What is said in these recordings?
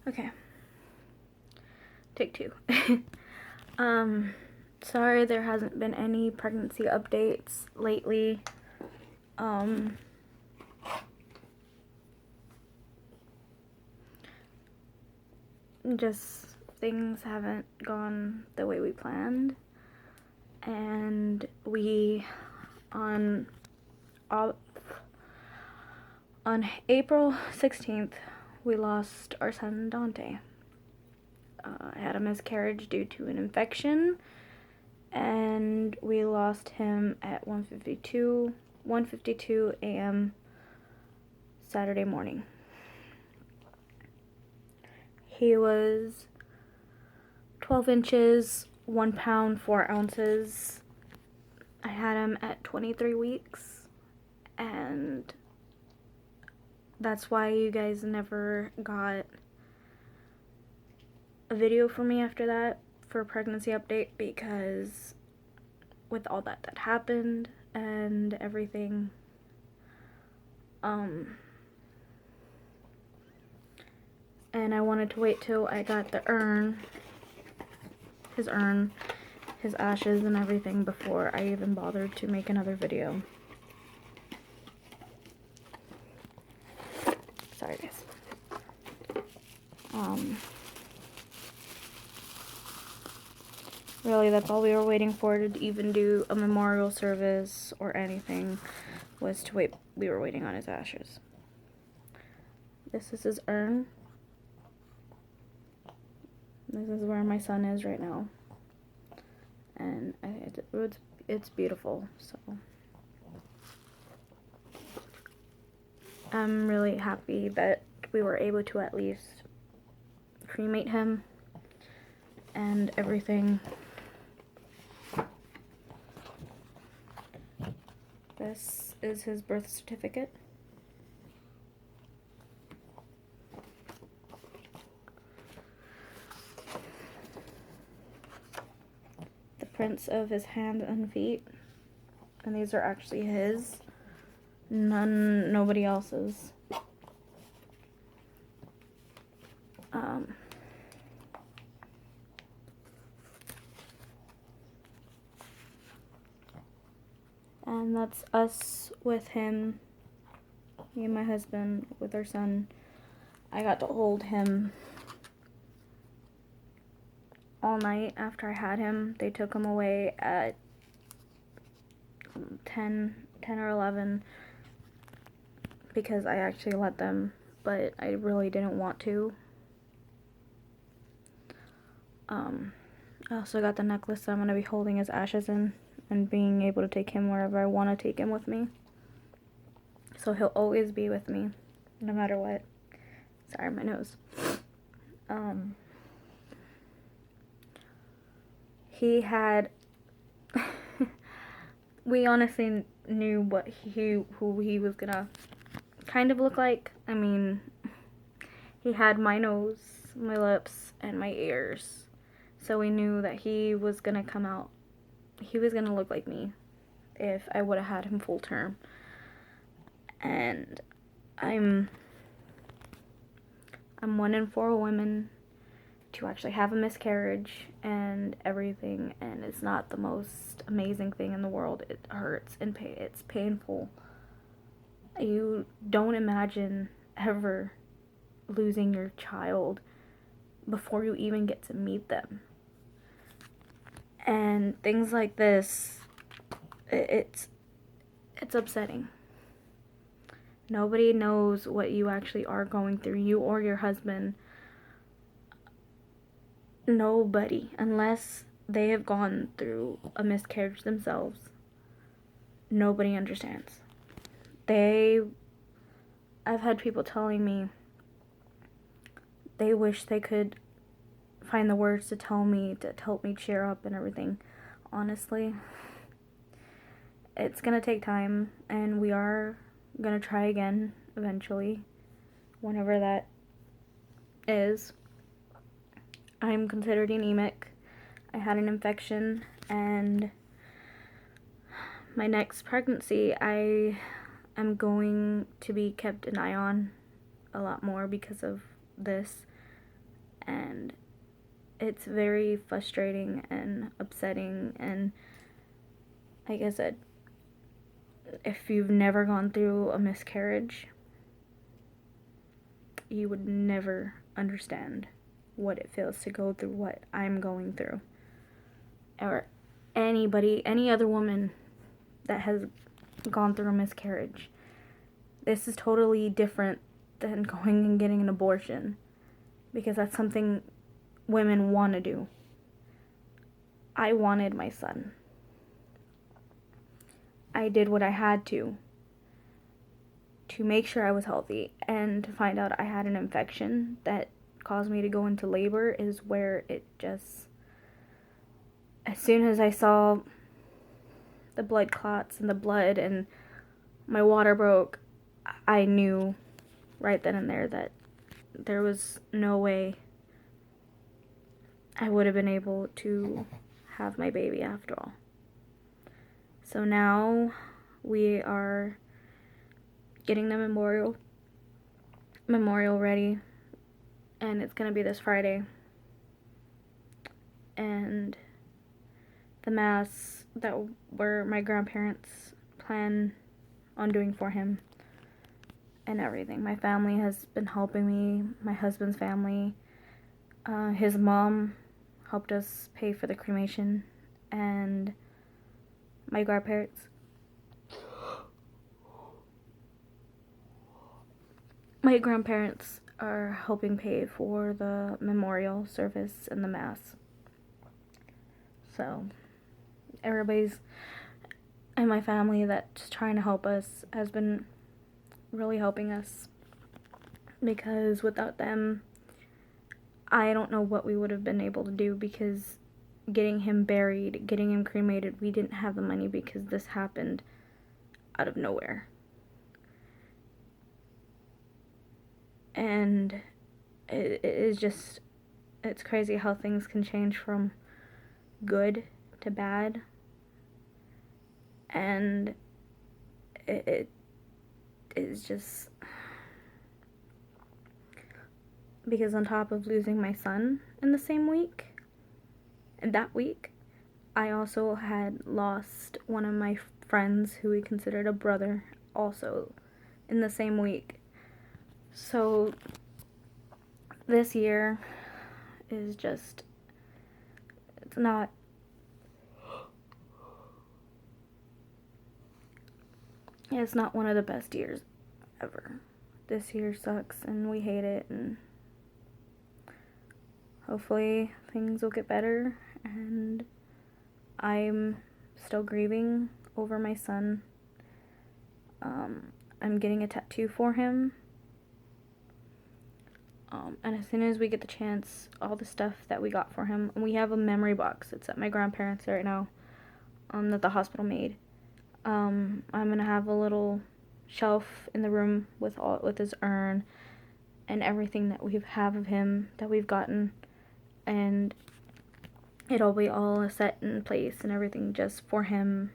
Okay. Take two. Sorry there hasn't been any pregnancy updates lately. Just things haven't gone the way we planned. And we, on April 16th, we lost our son Dante. I had a miscarriage due to an infection, and we lost him at 1:52 a.m. Saturday morning. He was 12 inches, 1 pound, 4 ounces. I had him at 23 weeks, and that's why you guys never got a video from me after that for a pregnancy update, because with all that happened and everything, and I wanted to wait till I got the his ashes and everything before I even bothered to make another video. Sorry guys. Really, that's all we were waiting for, to even do a memorial service or anything, was to wait. We were waiting on his ashes. This is his urn. This is where my son is right now. And it's beautiful, so I'm really happy that we were able to at least cremate him and everything. This is his birth certificate. The prints of his hands and feet. And these are actually his. Nobody else's. And that's us with him, me and my husband, with our son. I got to hold him all night after I had him. They took him away at 10 or 11 because I actually let them, but I really didn't want to. I also got the necklace that I'm going to be holding his ashes in, and being able to take him wherever I want to take him with me. So he'll always be with me, no matter what. Sorry, my nose. He had... we honestly knew who he was gonna kind of look like. I mean, he had my nose, my lips, and my ears. So we knew that he was gonna come out. He was gonna look like me if I would have had him full term. And I'm 1 in 4 women to actually have a miscarriage and everything, and it's not the most amazing thing in the world. It hurts and it's painful. You don't imagine ever losing your child before you even get to meet them. And things like this, it's upsetting. Nobody knows what you actually are going through, you or your husband. Nobody, unless they have gone through a miscarriage themselves. Nobody understands. I've had people telling me they wish they could find the words to tell me, to help me cheer up and everything. Honestly, it's gonna take time, and we are gonna try again eventually, whenever that is. I'm considered anemic. I had an infection, and my next pregnancy I am going to be kept an eye on a lot more because of this. and it's very frustrating and upsetting. And like I said, if you've never gone through a miscarriage, you would never understand what it feels to go through what I'm going through, or any other woman that has gone through a miscarriage. This is totally different than going and getting an abortion, because that's something women want to do. I wanted my son. I did what I had to make sure I was healthy, and to find out I had an infection that caused me to go into labor is where it just, as soon as I saw the blood clots and the blood and my water broke, I knew right then and there that there was no way I would have been able to have my baby after all. So now we are getting the memorial ready, and it's gonna be this Friday. And the mass that my grandparents plan on doing for him and everything. My family has been helping me, my husband's family. His mom helped us pay for the cremation, and my grandparents are helping pay for the memorial service and the mass. So everybody's in my family that's trying to help us has been really helping us, because without them, I don't know what we would have been able to do, because getting him buried, getting him cremated, we didn't have the money because this happened out of nowhere. And it is just, it's crazy how things can change from good to bad. And it is just, because on top of losing my son in the same week, and that week, I also had lost one of my friends who we considered a brother also in the same week. So this year is just, it's not one of the best years ever. This year sucks and we hate it, and hopefully things will get better. And I'm still grieving over my son. I'm getting a tattoo for him. And as soon as we get the chance, all the stuff that we got for him, we have a memory box. It's at my grandparents' right now, that the hospital made. I'm gonna have a little shelf in the room with his urn and everything that we have of him that we've gotten, and it'll be all set in place and everything just for him.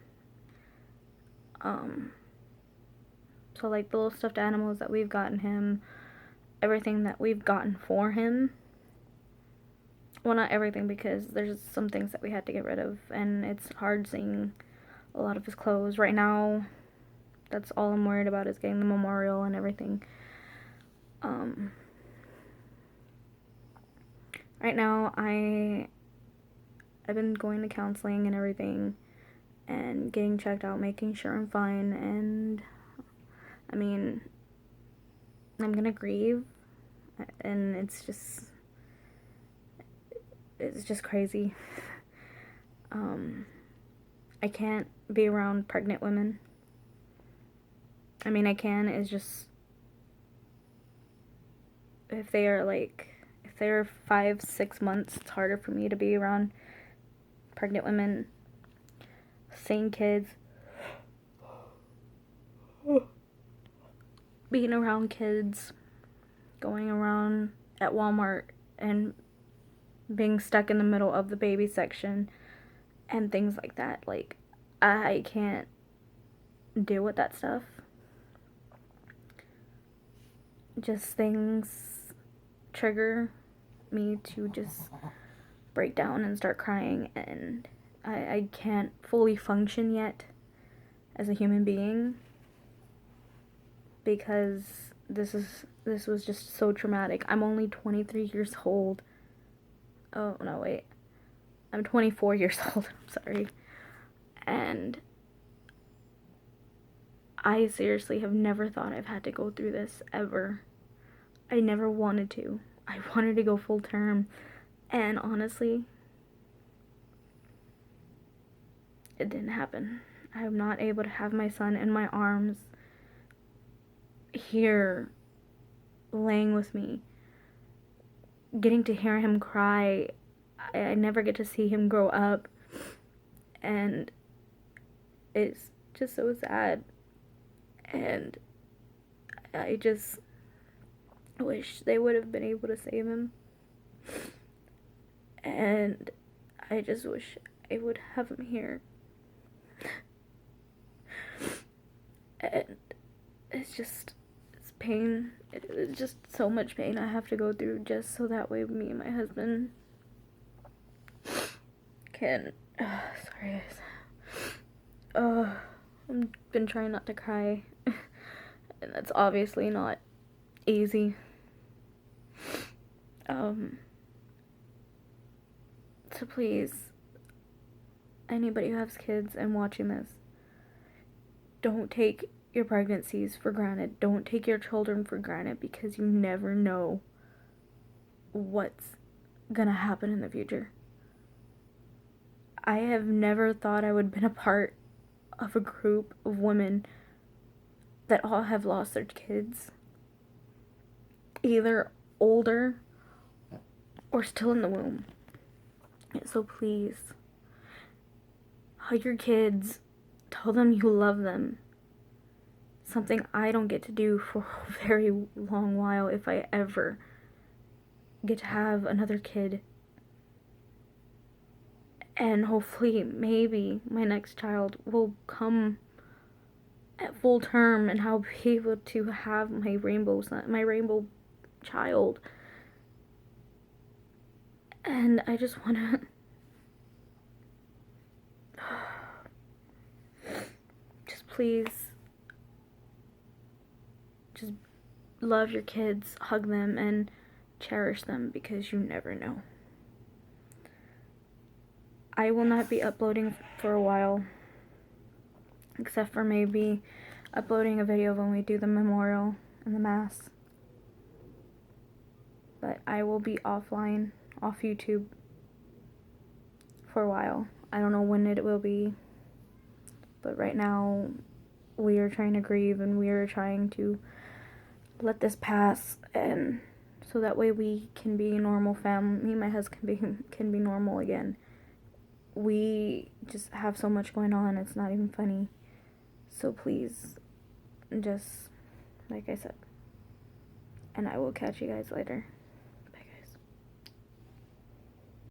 So like the little stuffed animals that we've gotten him, everything that we've gotten for him. Well, not everything, because there's some things that we had to get rid of, and it's hard seeing a lot of his clothes. Right now, that's all I'm worried about, is getting the memorial and everything. Right now, I've been going to counseling and everything, and getting checked out, making sure I'm fine, and I mean, I'm gonna grieve, and it's just crazy. I can't be around pregnant women. I mean, I can, it's just, if they're 5-6 months, it's harder for me to be around pregnant women, seeing kids, being around kids, going around at Walmart and being stuck in the middle of the baby section and things like that. Like, I can't deal with that stuff. Just things trigger me to just break down and start crying, and I can't fully function yet as a human being because this was just so traumatic. I'm only 23 years old. Oh, no, wait. I'm 24 years old. I'm sorry. And I seriously have never thought I've had to go through this ever. I never wanted to. I wanted to go full term. And honestly, it didn't happen. I'm not able to have my son in my arms here laying with me, getting to hear him cry. I never get to see him grow up, and it's just so sad. And I just wish they would have been able to save him, and I just wish I would have him here. And it's pain. It's just so much pain I have to go through just so that way me and my husband can. Sorry, guys. I've been trying not to cry, and that's obviously not easy. So please, anybody who has kids and watching this, don't take your pregnancies for granted. Don't take your children for granted, because you never know what's gonna happen in the future. I have never thought I would have been a part of a group of women that all have lost their kids, either older or still in the womb. So please, hug your kids, tell them you love them. Something I don't get to do for a very long while, if I ever get to have another kid. And hopefully, maybe my next child will come at full term, and I'll be able to have my rainbow son, my rainbow child. And I just want to just please just love your kids, hug them, and cherish them, because you never know. I will not be uploading for a while, except for maybe uploading a video when we do the memorial and the mass. But I will be offline, off YouTube, for a while. I don't know when it will be, but right now we are trying to grieve, and we are trying to let this pass, and so that way we can be a normal family. Me and my husband can be normal again. We just have so much going on, it's not even funny. So please, just like I said, and I will catch you guys later.